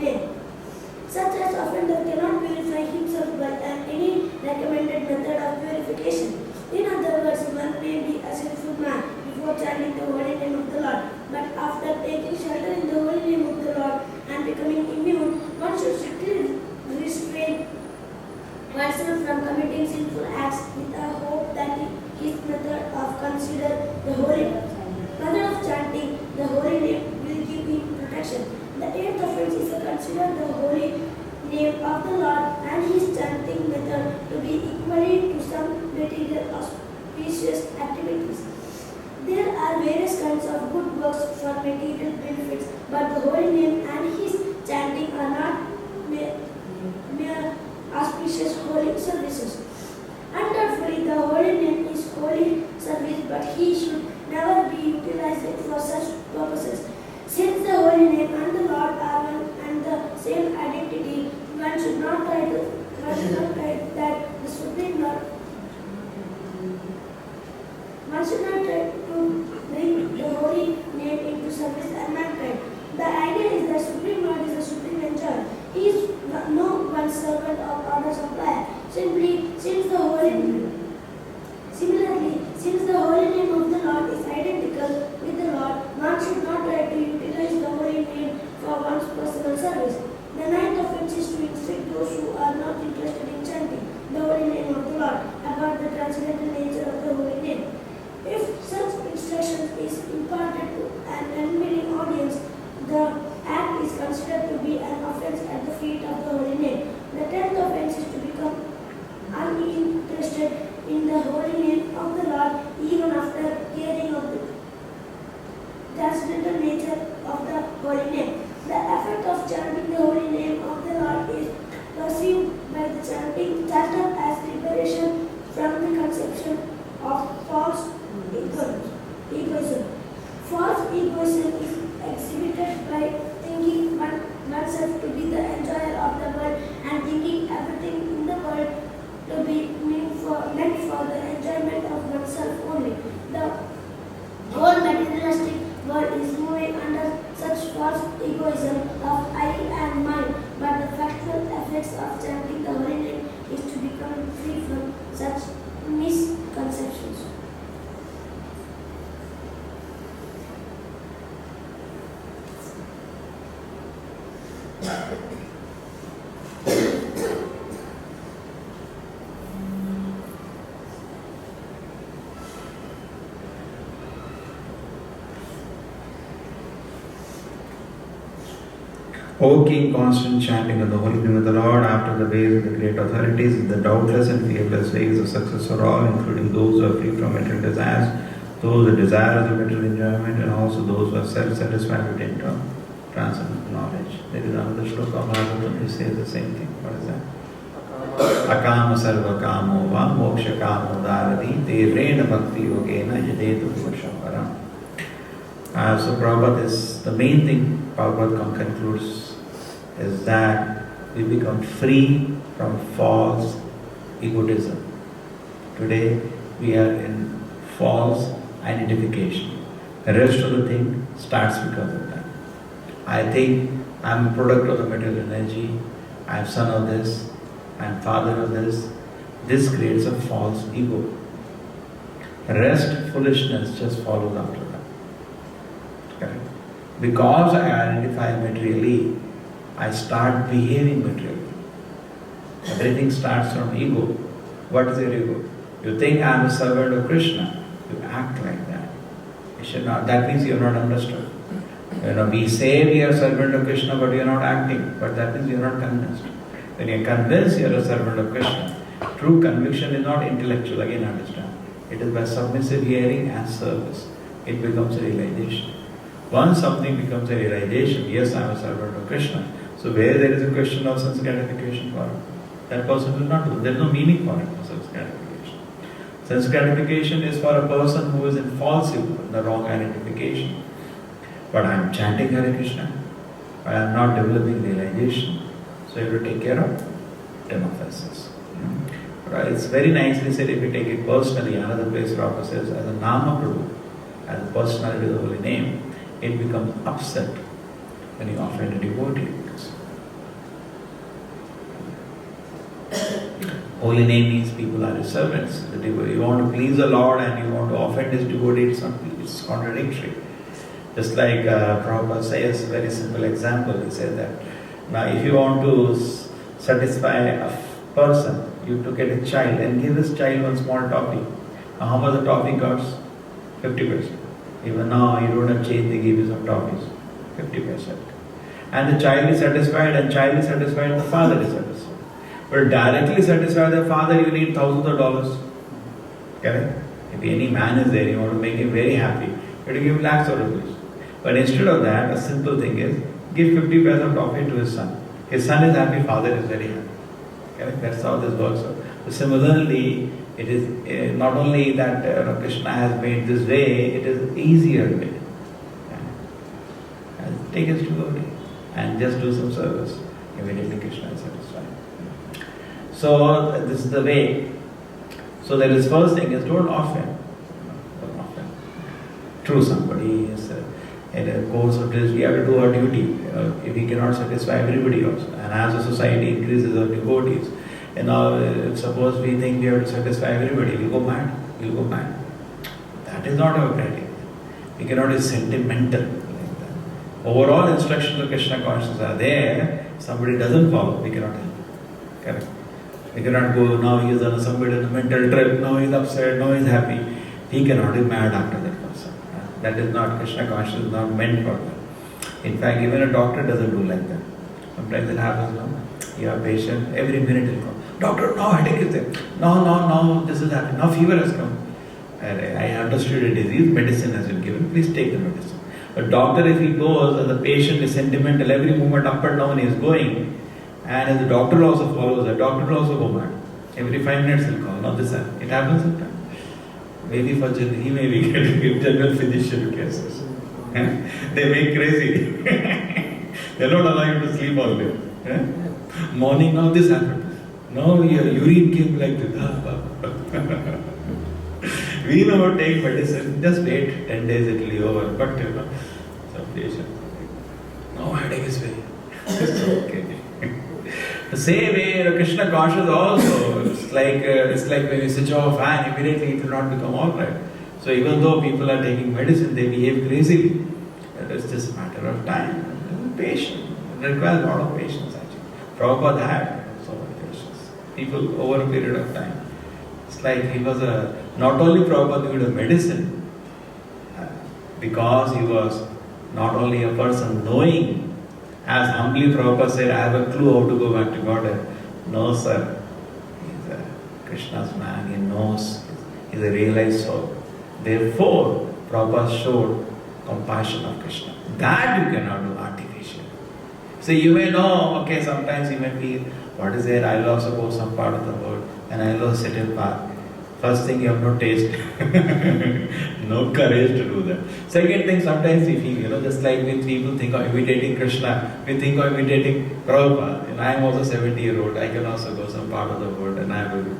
name. Such as offender cannot purify himself by any recommended method of purification. In other words, one may be a sinful man before chanting the holy name of the Lord, but after taking shelter in the holy name of the Lord and becoming immune, one should strictly restrain oneself from committing sinful acts with a hope that his method of consider the holy method of chanting the holy name will give him protection. The eighth offense is to consider the holy name of the Lord and his chanting method to be equally to some material auspicious activities. There are various kinds of good works for material benefits, but the holy name and his chanting are not mere auspicious holy services. Undoubtedly, the holy name is holy service, but he should never be utilized for such purposes. Since the holy name and the Lord are one and the same identity, one should not try that the Supreme Lord. One should not try to bring the holy name into service and mankind. The idea is that Supreme Lord is the supreme enjoyer. He is no one's servant or order supplier. Similarly, since the holy name of the Lord is identical with the Lord, one should not try to utilize the holy name for one's personal service. The ninth offense is to instruct those who are not interested in chanting the holy name of the Lord about the transcendental nature of the holy name. If such instruction is imparted to an unwilling audience, the act is considered to be an offense at the feet of the holy name. The tenth offense is to become uninterested in the holy name of the Lord even after hearing of the transcendental nature of the holy name. The effect of chanting the holy name of the Lord is perceived by the chanter as liberation from the conception of false egoism. False egoism is exhibited by thinking oneself to be the enjoyer of the world and thinking everything in the world to be meant for the enjoyment of oneself only. The whole materialistic world is moving under such false egoism of I and mine, but the factual effects of chanting the holy name is to become free from such misconceptions. O King, constant chanting of the holy name of the Lord after the ways of the great authorities is the doubtless and fearless ways of success for all, including those who are free from material desires, those who desire of the material enjoyment, and also those who are self-satisfied with internal transcendental knowledge. There is another shloka of Bhagavatam which says the same thing. What is that? Akama sarva kamo va moksha kamo dharati te rena bhakti yogena yadetu purusham. So Prabhupada is the main thing Prabhupada concludes is that we become free from false egotism. Today we are in false identification. The rest of the thing starts because of that. I think I'm a product of the material energy, I'm son of this, I'm father of this. This creates a false ego. The rest, foolishness, just follows after that. Correct? Because I identify materially, I start behaving materially. Everything starts from ego. What is your ego? You think I am a servant of Krishna. You act like that. You should not. That means you are not understood. We say we are servant of Krishna, but we are not acting. But that means you are not convinced. When you are convinced you are a servant of Krishna, true conviction is not intellectual. Again, understand. It is by submissive hearing and service. It becomes a realization. Once something becomes a realization, yes, I am a servant of Krishna. So where there is a question of sense gratification for it, that person will not do. There is no meaning for it, sense gratification. Sense gratification is for a person who is in false ego, the wrong identification. But I am chanting Hare Krishna. I am not developing realization. So you have to take care of 10 offences. Right? It's very nicely said if you take it personally. Another place Prabhupada says, as a Nama Prabhu, as a personality of the holy name, it becomes upset when you offend a devotee. Holy name means people are his servants. You want to please the Lord and you want to offend his devotee, it's contradictory. Just like Prabhupada says, very simple example, he said that now if you want to satisfy a person, you have to get a child and give this child one small toffee. Now how much the toffee costs? 50%. Even now you don't have change, they give you some toffees. 50%. And the child is satisfied, the father is satisfied. But directly satisfy the father, you need thousands of dollars. Correct? If any man is there, you want to make him very happy, you have to give lakhs of rupees. But instead of that, a simple thing is, give 50 paise of toffee to his son. His son is happy, father is very happy. Correct? That's how this works out. So similarly, it is not only that Krishna has made this way, it is easier way. Take his devotee and just do some service. Immediately Krishna is satisfied. So this is the way. So there is first thing is don't offend. Don't offend. True, somebody is in a course of this, we have to do our duty. If we cannot satisfy everybody also. And as the society increases our devotees, and now suppose we think we have to satisfy everybody, we'll go mad. We'll go mad. That is not our criteria. We cannot be sentimental like that. Overall instructions of Krishna consciousness are there. Somebody doesn't follow, we cannot help. Correct? We cannot go, now he is on somebody on a mental trip, now he is upset, now he is happy. He cannot be mad after that person. That is not, Krishna consciousness is not meant for that. In fact, even a doctor doesn't do like that. Sometimes it happens, no? You have patient, every minute he'll come. Doctor, now headache is there. No, this is happening. Now fever has come. I understood a disease, medicine has been given, please take the medicine. But doctor, if he goes and the patient is sentimental, every moment up and down he is going, and if the doctor also follows, the doctor will also go mad. Every 5 minutes he'll call. Now this happens. It happens sometimes. Maybe for he may be getting general physician cases. They make crazy. They don't allow you to sleep all day. Morning, now this happened. Now your urine came like this. We never take medicine, just wait 10 days it will be over. But some patient, no headache is very. It's okay. The same way, Krishna consciousness also, it's like when you switch off a fan, immediately it will not become alright. So even though people are taking medicine, they behave crazily. It's just a matter of time. Patience. It requires a lot of patience actually. Prabhupada had so much patience. People over a period of time. It's like he was not only Prabhupada knew the medicine, because he was not only a person knowing, as humbly Prabhupada said, I have a clue how to go back to God. No, sir. He's a Krishna's man. He knows. He's a realized soul. Therefore, Prabhupada showed compassion of Krishna. That you cannot do artificially. So you may know, okay, sometimes you may feel, what is there? I will also go some part of the world and I will also sit in park. First thing, you have no taste, no courage to do that. Second thing, sometimes we feel, just like when people think of imitating Krishna, we think of imitating Prabhupada. And I am also 70-year-old, I can also go some part of the world and I will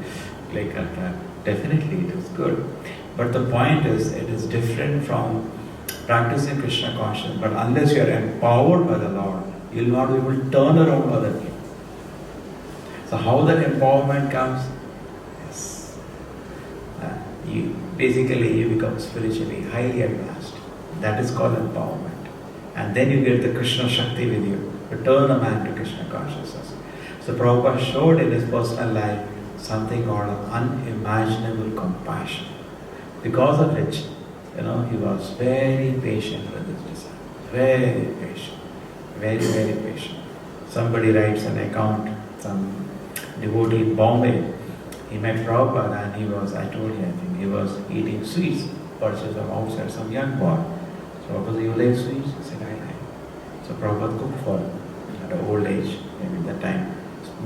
play Karta. Definitely it is good. But the point is, it is different from practicing Krishna consciousness. But unless you are empowered by the Lord, you will not be able to turn around other people. So how that empowerment comes? You become spiritually highly advanced. That is called empowerment. And then you get the Krishna Shakti with you to turn a man to Krishna consciousness. So Prabhupada showed in his personal life something called unimaginable compassion. Because of which, he was very patient with his disciples. Very patient. Very, very patient. Somebody writes an account, some devotee in Bombay. He met Prabhupada and he was, I told you, I think, he was eating sweets, purchased from outside, some young boy. So Prabhupada said, you like sweets? He said, I like. So Prabhupada cooked for him at an old age, maybe that time.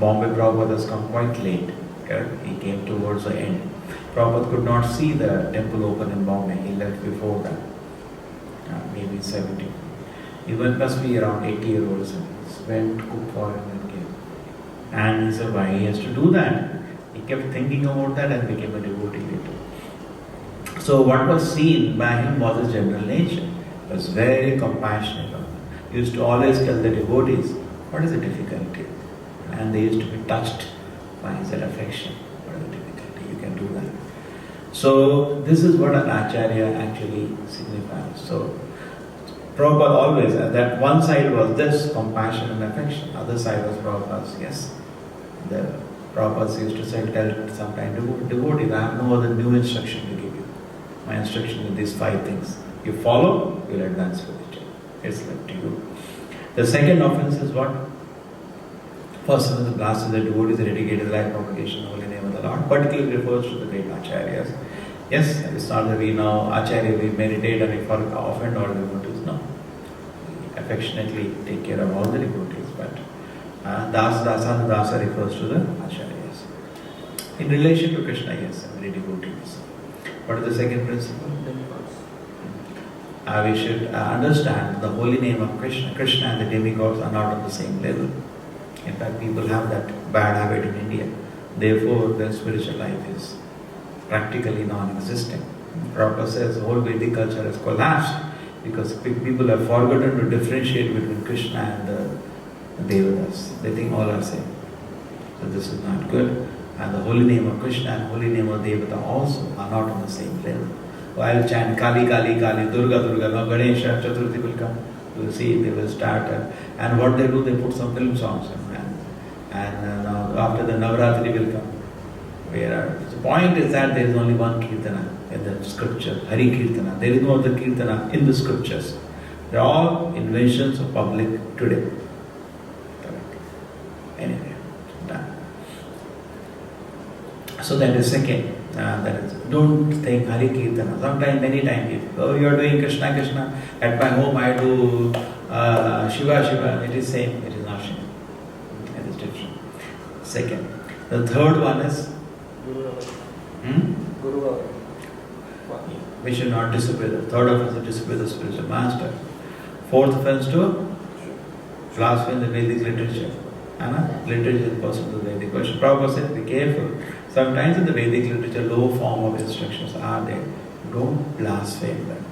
Bombay Prabhupada has come quite late. Correct? He came towards the end. Prabhupada could not see the temple open in Bombay. He left before that. Maybe 70. He must be around 80-year-old. So he went, cooked for him and came. And he said, why he has to do that? He kept thinking about that and became a devotee later. So what was seen by him was his general nature. He was very compassionate. He used to always tell the devotees, what is the difficulty? And they used to be touched by his affection. So this is what an acharya actually signifies. So Prabhupada always, that one side was this, compassion and affection, other side was Prabhupada's, yes. The Prabhupada used to say, tell sometimes devotees, I have no other new instruction to give you. My instruction is these 5 things. You follow, you'll advance spiritually. It's left to you. The second offense is what? First one is the blast of the devotees, dedicated life propagation, holy name of the Lord, particularly refers to the great acharyas. Yes, it's not that we know acharya, we meditate and we offend all the devotees. No. We affectionately take care of all the devotees, but dasa refers to the acharyas. In relation to Krishna, yes, every devotee is. What is the second principle? We should understand the holy name of Krishna. Krishna and the demigods are not on the same level. In fact, people have that bad habit in India. Therefore, their spiritual life is practically non-existent. Prabhupada says the whole Vedic culture has collapsed because people have forgotten to differentiate between Krishna and the Devatas. They think all are same. So this is not good. And the holy name of Krishna and holy name of Devata also are not on the same level. While chant Kali, Kali, Kali, Durga, Durga, now Ganesha, Chaturthi will come. You will see, they will start. And what they do, they put some film songs. And now after the Navaratri will come. The point is that there is only one Kirtana in the scripture, Hari Kirtana. There is no other Kirtana in the scriptures. They are all inventions of public today. Correct. Anyway, done. So that is second. That is, don't think Hari Kirtana. Sometimes, many times, people, you are doing Krishna, Krishna. At my home I do Shiva, Shiva. It is same. It is not Shiva. It is different. Second. The third one is Guru. We should not disobey. The third offense is disobey the spiritual master. Fourth offense to blaspheme in the Vedic literature. Literature is person to the Vedic question. Prabhupada said, be careful. Sometimes in the Vedic literature, low form of instructions are there. Don't blaspheme them.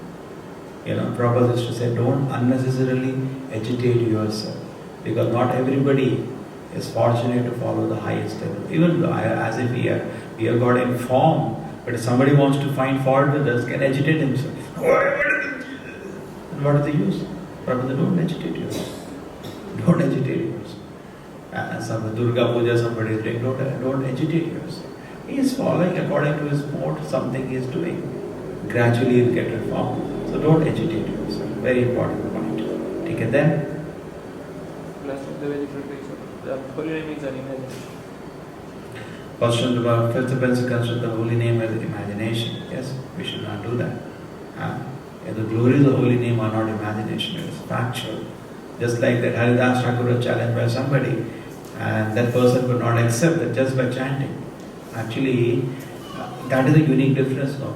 Prabhupada used to say, don't unnecessarily agitate yourself. Because not everybody is fortunate to follow the highest level. Even though, as if we have got informed, but if somebody wants to find fault with us, can agitate himself. And what is the use? Prabhupada, don't agitate yourself. Don't agitate yourself. Some Durga Puja somebody is doing, don't agitate yourself. He is following according to his mode, something he is doing. Gradually he will get reformed. So don't agitate yourself. Very important point. Okay, then? Plus the Vedic literature. The holy name is an imagination. Question about fifth offense consider the holy name as imagination. Yes, we should not do that. The glories of the holy name are not imagination, it is factual. Just like that Haridas Thakur was challenged by somebody and that person could not accept that just by chanting. Actually, that is a unique difference now.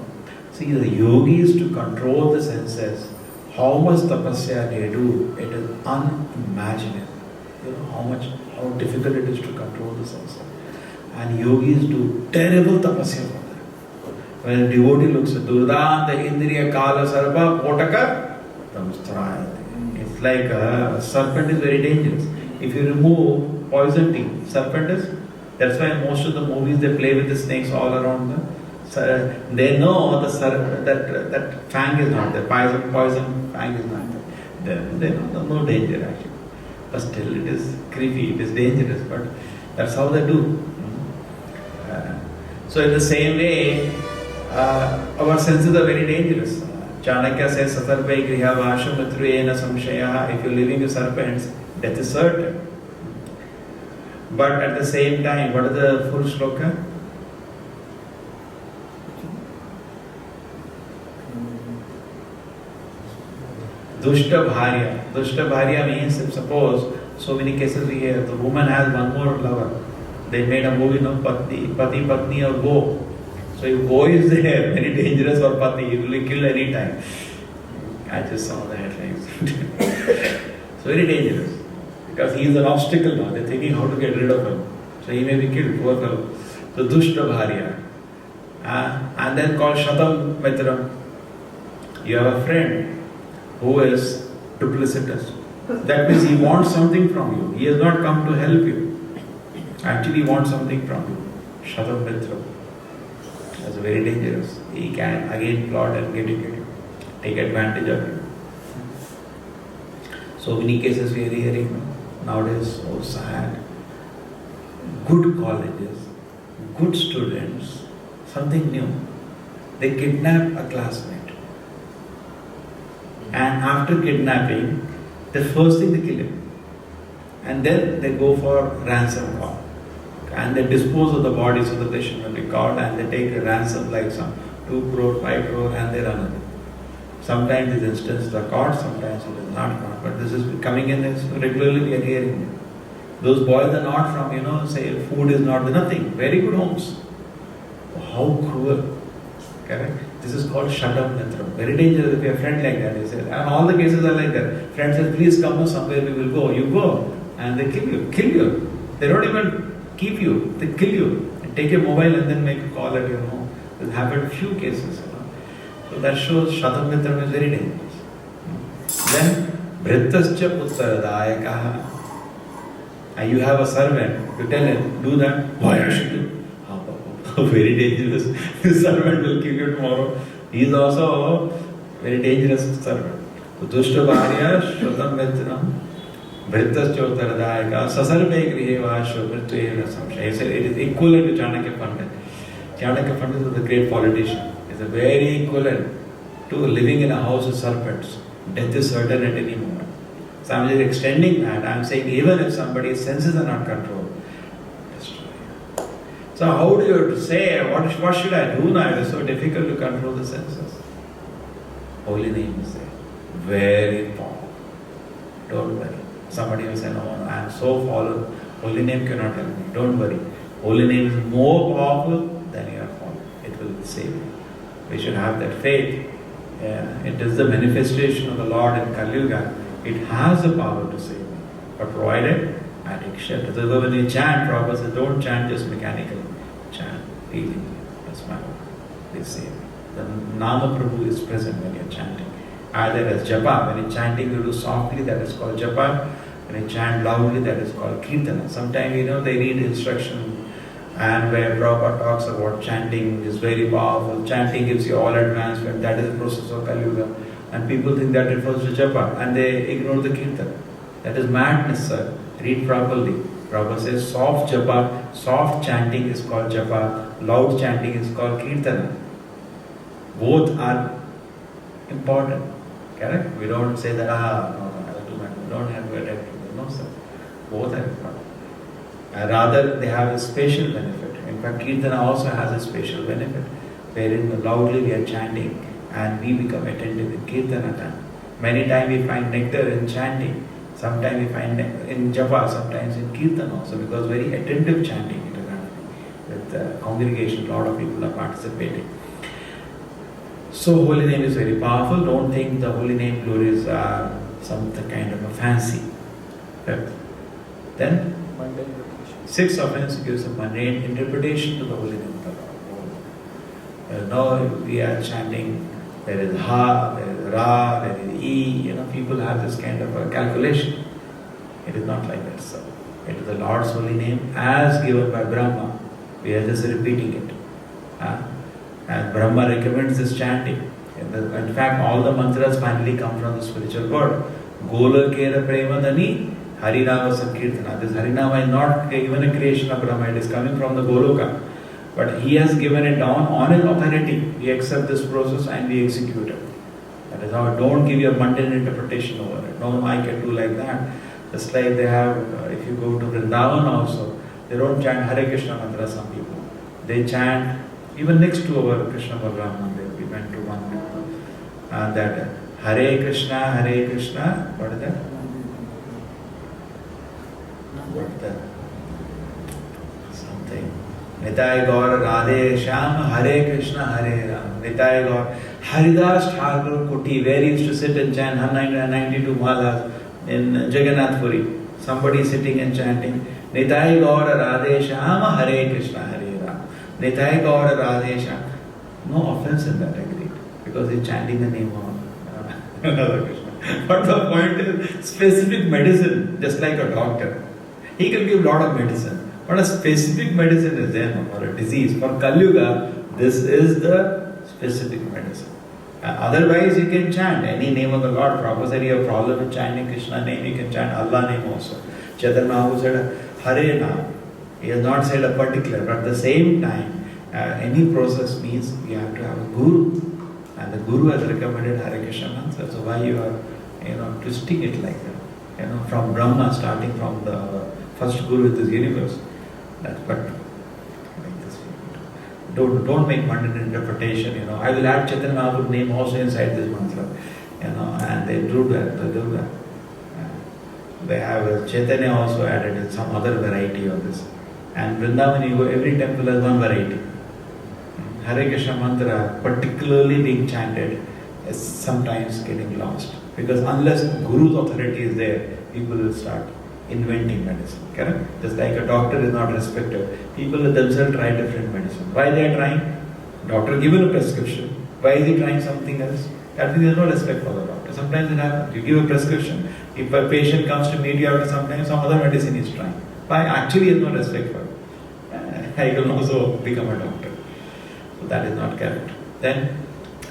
See, the yogis to control the senses, how much tapasya they do, it is unimaginable. How difficult it is to control the senses. And yogis do terrible tapasya for that. When a devotee looks at Durdanta Indriya Kala Sarva Potaka, it's like a serpent is very dangerous. If you remove poison tea, serpent is, that's why most of the movies they play with the snakes all around them. They know that fang is not there, poison fang is not there. They know no danger actually. But still it is creepy, it is dangerous, but that's how they do. So in the same way, our senses are very dangerous. Chanakya says, Satarpai Griha Vasha Matruyena Samshaya. If you're living with serpents, death is certain. But at the same time, what is the full shloka? Dushta Bharya. Dushta Bharya means, if suppose, so many cases we hear, the woman has one more lover. They made a movie, Pati, Patni or Go. So if Go is there, very dangerous for Pati, he will kill any time. I just saw the headlines. So very dangerous. Because he is an obstacle now. They are thinking how to get rid of him. So he may be killed, poor fellow. So Dushta Bharya. And then called Shatam Mitram. You have a friend who is duplicitous. That means he wants something from you. He has not come to help you. Actually wants something from you. Shatam Mitram. That's very dangerous. He can again plot and get you, take advantage of you. So many cases we are hearing nowadays, so sad. Good colleges, good students, something new. They kidnap a classmate. And after kidnapping, the first thing they kill him. And then they go for ransom call. And they dispose of the body so that they should not be caught, and they take a ransom like some 2 crore, 5 crore, and they run away. Sometimes these instances are caught, sometimes it is not caught. But this is coming in as regularly we are hearing. Those boys are not from, say food is not nothing. Very good homes. How cruel. Correct? This is called shut up mitra. Very dangerous if you have a friend like that. He says, and all the cases are like that. Friend says, please come somewhere, we will go. You go. And they kill you. They don't even keep you. They kill you. And take your mobile and then make a call at your home. This happened few cases. So that shows shut up mitra is very dangerous. Then, bhrittascha puttaradayakaha. And you have a servant, you tell him, do that. Why I should do? Very dangerous. This servant will kill you tomorrow. He is also a very dangerous servant. Dushta bharya shrutam vetram bhrittascha uttaradayaka sasarve grihe vasho mrityeva samshaya. He said it is equivalent to Chanakya Pandit. Chanakya Pandit was a great politician. It is very equivalent to living in a house of serpents. Death is certain at any moment. So I am just extending that. I am saying even if somebody's senses are not controlled, destroy. So how do you say, what should I do now? It is so difficult to control the senses. Holy name is there. Very powerful. Don't worry. Somebody will say, no, I am so fallen. Holy name cannot help me. Don't worry. Holy name is more powerful than you are fallen. It will save you. We should have that faith. It is the manifestation of the Lord in Kali Yuga. It has the power to save me. But provided I take shelter. So when you chant, Prabhupada says, don't chant just mechanically. Chant, feeling. That's my word. They save me. The Nama Prabhu is present when you are chanting. Either as japa. When you chanting, you do softly, that is called japa. When you chant loudly, that is called kirtana. Sometimes, they read instruction and where Prabhupada talks about chanting is very powerful. Chanting gives you all advancement. That is the process of Kali Yuga. And people think that refers to japa and they ignore the kirtan. That is madness, sir. Read properly. Prabhupada says soft japa, soft chanting is called japa, loud chanting is called kirtana. Both are important. Correct? We don't say that, we don't have to adapt to them. No, sir. Both are important. Rather, they have a special benefit. In fact, kirtana also has a special benefit, wherein loudly we are chanting and we become attentive in kirtana time. Many times we find nectar in chanting. Sometimes we find in japa, sometimes in kirtan also, because very attentive chanting it is happening. With the congregation, a lot of people are participating. So holy name is very powerful. Don't think the holy name glories are some kind of a fancy. Then, 6 offense gives a mundane interpretation to the holy name of the Lord. Now we are chanting, there is ha, there is ra, there is e. People have this kind of a calculation. It is not like that, sir. It is the Lord's holy name as given by Brahma. We are just repeating it. And Brahma recommends this chanting. In fact, all the mantras finally come from the spiritual world. Gola Kera Premadani Harinama Sankirtana. This Harinama is not even a creation of Brahma, it is coming from the Goloka. But he has given it down on his authority. We accept this process and we execute it. That is how, don't give your mundane interpretation over it. No, I can do like that. Just like they have, if you go to Vrindavan also, they don't chant Hare Krishna mantra, some people. They chant, even next to our Krishna Balaram Mandir, we went to one that Hare Krishna, what is that? What that? Something. Nitai Gaur Radhe Shyam Hare Krishna Hare Ram. Nitai Gaur Haridas Thakur Kuti, where he used to sit and chant 192 malas in Jagannath Puri. Somebody sitting and chanting Nitai Gaur Radhe Shyam Hare Krishna Hare Ram. Nitai Gaur Radhe Shyam. No offense in that, I agree, because he's chanting the name of Krishna. But the point is specific medicine, just like a doctor. He can give a lot of medicine. But a specific medicine is there for a disease. For Kali Yuga, this is the specific medicine. Otherwise, you can chant any name of the Lord. Prabhupada said you have problem with chanting Krishna name, you can chant Allah name also. Chaitanya Mahaprabhu said Hare Nam. He has not said a particular, but at the same time, any process means you have to have a guru. And the guru has recommended Hare Krishna mantra. So why you are, twisting it like that? From Brahma, starting from the first guru of this universe. But like this. Don't make mundane interpretation. I will add Chaitanya Mahaprabhu's name also inside this mantra. And they do that. They have Chaitanya also added in some other variety of this. And Vrindavan, you go, every temple has one variety. Hare Krishna mantra, particularly being chanted, is sometimes getting lost. Because unless Guru's authority is there, people will start inventing medicine. Correct? Just like a doctor is not respected. People themselves try different medicine. Why they are trying? Doctor given a prescription. Why is he trying something else? That means there is no respect for the doctor. Sometimes it happens. You give a prescription. If a patient comes to meet you after some time, some other medicine is trying. Why? Actually, there is no respect for it. I can also become a doctor. So that is not correct. Then,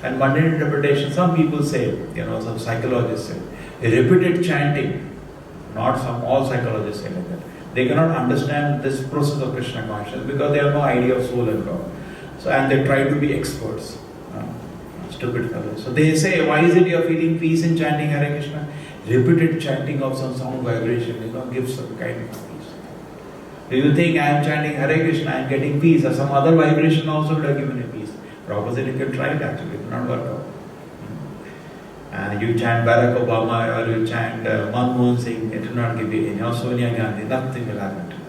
and mundane interpretation, some people say, some psychologists say, repeated chanting, all psychologists say like that. They cannot understand this process of Krishna consciousness because they have no idea of soul and God. So, and they try to be experts. Stupid fellows. So they say, why is it you are feeling peace in chanting Hare Krishna? Repeated chanting of some sound vibration, gives some kind of peace. Do you think I am chanting Hare Krishna, I am getting peace, or some other vibration also would have given you peace? Prabhupada said you can try it actually, it will not work out. And you chant Barack Obama or you chant Manmohan Singh, it will not give you any. Or Sonia Gandhi, nothing will happen to you.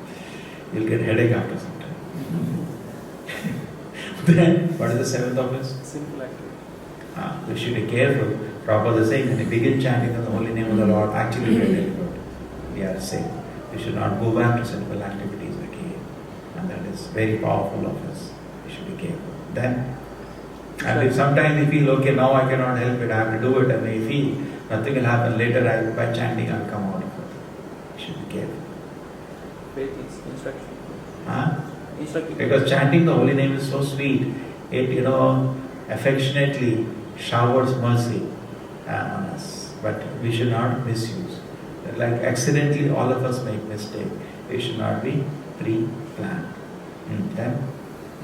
You will get headache after some time. Then, what is the seventh offense? Simple activity. We should be careful. Prabhupada is saying when you begin chanting the holy name of the Lord, actually we are delivered. We are safe. We should not go back to sinful activities again. And that is very powerful of us. We should be careful. Then, and if sometimes we feel, okay, now I cannot help it, I have to do it, and we feel nothing will happen later, by chanting I'll come out of it. We should be careful. Faith is instruction. Instructive. Because chanting the holy name is so sweet, it, affectionately showers mercy on us. But we should not misuse. Like accidentally all of us make mistake. We should not be pre-planned. Then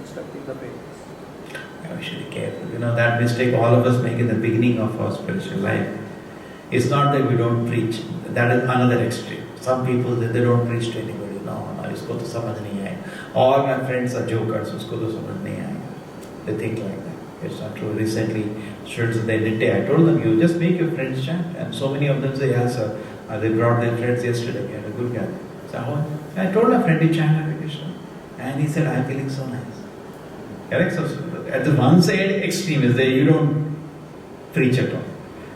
Instructing the faith. we should be careful. That mistake all of us make in the beginning of our spiritual life. It's not that we don't preach. That is another extreme. Some people, they don't preach to anybody. No, isko to samajh nahi aayega. All my friends are jokers, usko to samajh nahi aayega. They think like that. It's not true. Recently, students of the Dint, I told them, you just make your friends chant. And so many of them say, yes sir. They brought their friends yesterday. We had a good gathering. So I told my friend to chant Hare Krishna. And he said, I'm feeling so nice. Correct? So at the one side, extreme is there. You don't preach at all.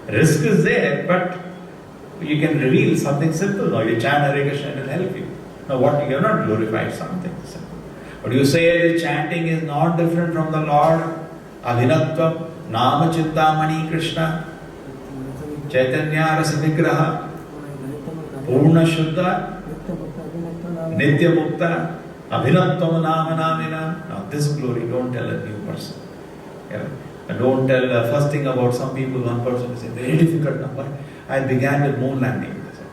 Risk is there, but you can reveal something simple. Now you chant Hare Krishna, it will help you. Now what, you have not glorified something simple. But you say the chanting is not different from the Lord. Abhinatvam, Nama Chintamani Krishna, Chaitanya Rasa Vigraha, Purna Shuddha, Nitya Mukta, Abhinatvam Nama Namina. Now this glory, don't tell a new person. And don't tell first thing about some people, one person is a very difficult number. I began with moon landing. I said,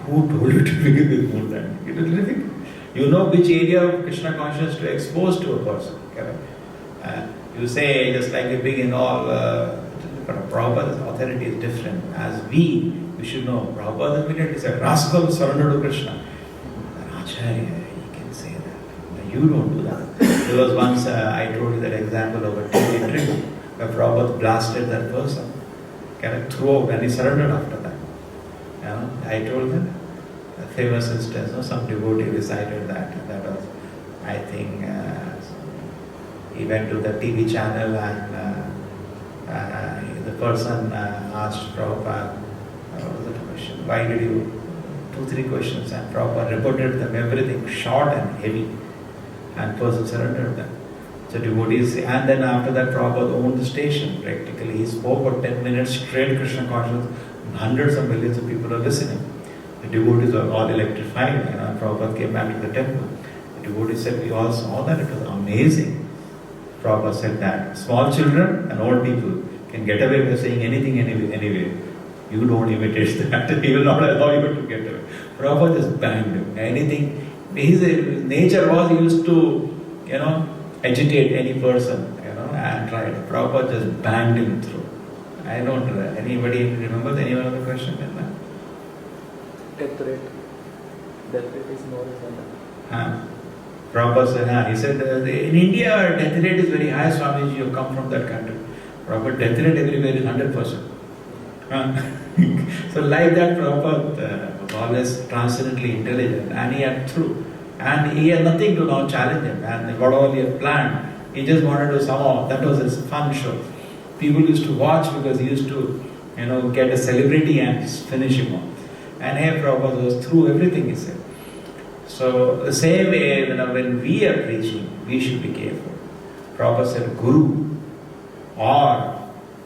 who told you to begin with moon landing? It is difficult. You know which area of Krishna consciousness to expose to a person. You say, just like you begin all, Prabhupada's authority is different. As we should know, Prabhupada immediately said, rascal, surrender to Krishna. Acharya, he can say that. But you don't do that. There was once, I told you that example of a TV trick, where Prabhupada blasted that person. Threw out, and he surrendered after that. I told them, a famous instance, some devotee recited that. That was, I think, he went to the TV channel and the person asked Prabhupada, what was the question? Why did you, 2-3 questions, and Prabhupada reported them everything, short and heavy, and person surrendered them. So devotees, and then after that Prabhupada owned the station practically. He spoke for 10 minutes straight Krishna consciousness, hundreds of millions of people are listening. The devotees were all electrified, and Prabhupada came back to the temple. devotee said, we all saw that, it was amazing. Prabhupada said that small children and old people can get away with saying anything anyway. You don't imitate that, he will not allow you to get away. Prabhupada just banned him. Anything, his nature was he used to, agitate any person, and try. Prabhupada just banned him through. I don't, anybody remembers any other question in that? Death rate. Death rate is more than that. Prabhupada said, he said, in India, death rate is very high, Swamiji, you come from that country. Prabhupada, death rate everywhere is 100%. So like that, Prabhupada was always transcendently intelligent, and he had truth. And he had nothing to now challenge him, and what all he had planned, he just wanted to somehow, that was his fun show. People used to watch because he used to, get a celebrity and just finish him off. And here Prabhupada was through everything he said. So the same way, when we are preaching, we should be careful. Prabhupada said, Guru or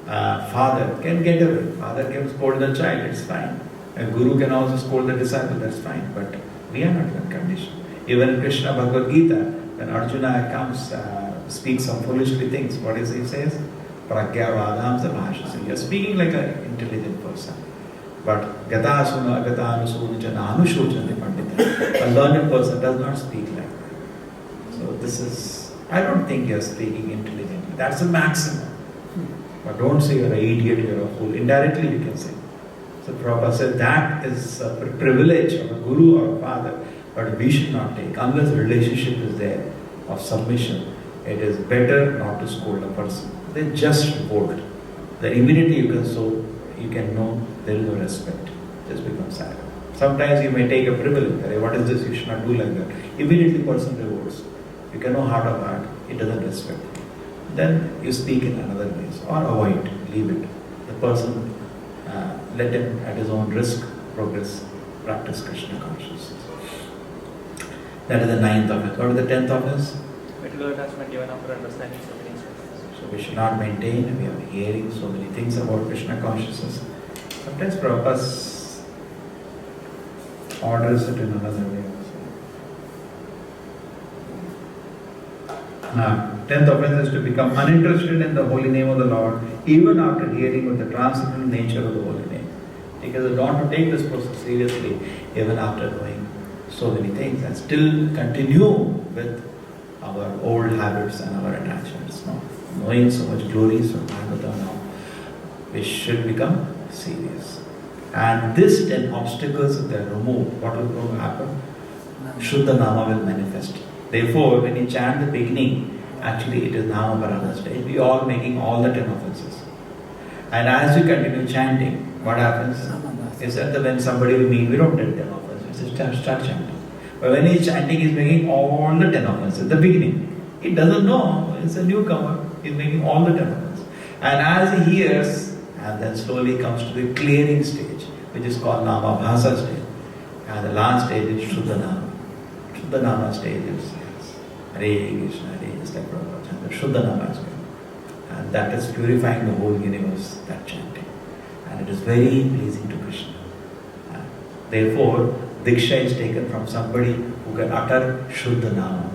father can get away. Father can scold the child, it's fine. A Guru can also scold the disciple, that's fine. But we are not in that condition. Even in Krishna Bhagavad Gita, when Arjuna comes, speaks some foolishly things, what is he says? Pragya vadam sabhashasi. You are speaking like an intelligent person. But gata suna agata anusudjana anushochante pandita. A learned person does not speak like that. So this is, I don't think you are speaking intelligently. That's the maximum. But don't say you're an idiot, you're a fool. Indirectly you can say. So Prabhupada said that is a privilege of a guru or a father. But we should not take. Unless a relationship is there of submission, it is better not to scold a person. Then just revolt. Then immediately you can know there is no respect. Just become silent. Sometimes you may take a privilege. What is this? You should not do like that. Immediately person revolts. You can know heart of heart. It doesn't respect. Then you speak in another ways. Or avoid. Leave it. The person, let him at his own risk progress. Practice Krishna consciousness. That is the 9th offense. What is the 10th offense? Material attachment even after understanding so many things. So we should not maintain. We are hearing so many things about Krishna consciousness. Sometimes Prabhupada orders it in another way also. 10th offense is to become uninterested in the holy name of the Lord, even after hearing of the transcendental nature of the holy name. Because we don't want to take this process seriously, even after knowing so many things, and still continue with our old habits and our attachments. No? Knowing so much glories of Bhagavata now, we should become serious. And this 10 obstacles, if they are removed, what will happen? Shuddha Nama will manifest. Therefore, when you chant the beginning, actually it is Nama Parada stage. We are all making all the 10 offences. And as we continue chanting, what happens? Is that when somebody will meet, we don't tell 10 offences, we just start chanting. But when he's chanting, he's making all the 10 offences at the beginning. He doesn't know, it's a newcomer, he's making all the 10 offences. And as he hears, and then slowly comes to the clearing stage, which is called Nama Bhasa stage. And the last stage is Shuddha Nama. Shuddha Nama stage is Hare Krishna, Hare Krishna, Prabhupada. The Shuddha Nama is good. And that is purifying the whole universe, that chanting. And it is very pleasing to Krishna. Therefore, Diksha is taken from somebody who can utter Shuddha Nama.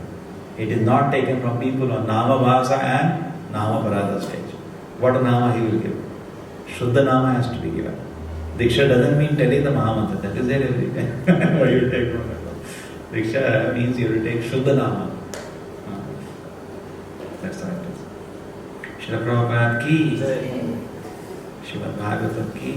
It is not taken from people on Nama Bhasa and Nama Parada stage. What Nama he will give? Shuddha Nama has to be given. Diksha doesn't mean telling the Mahamantra. That is there everywhere. What you take from that? Diksha means you will take Shuddha Nama. That's how it is. Srila Prabhupada ki, Srimad Bhagavatam ki.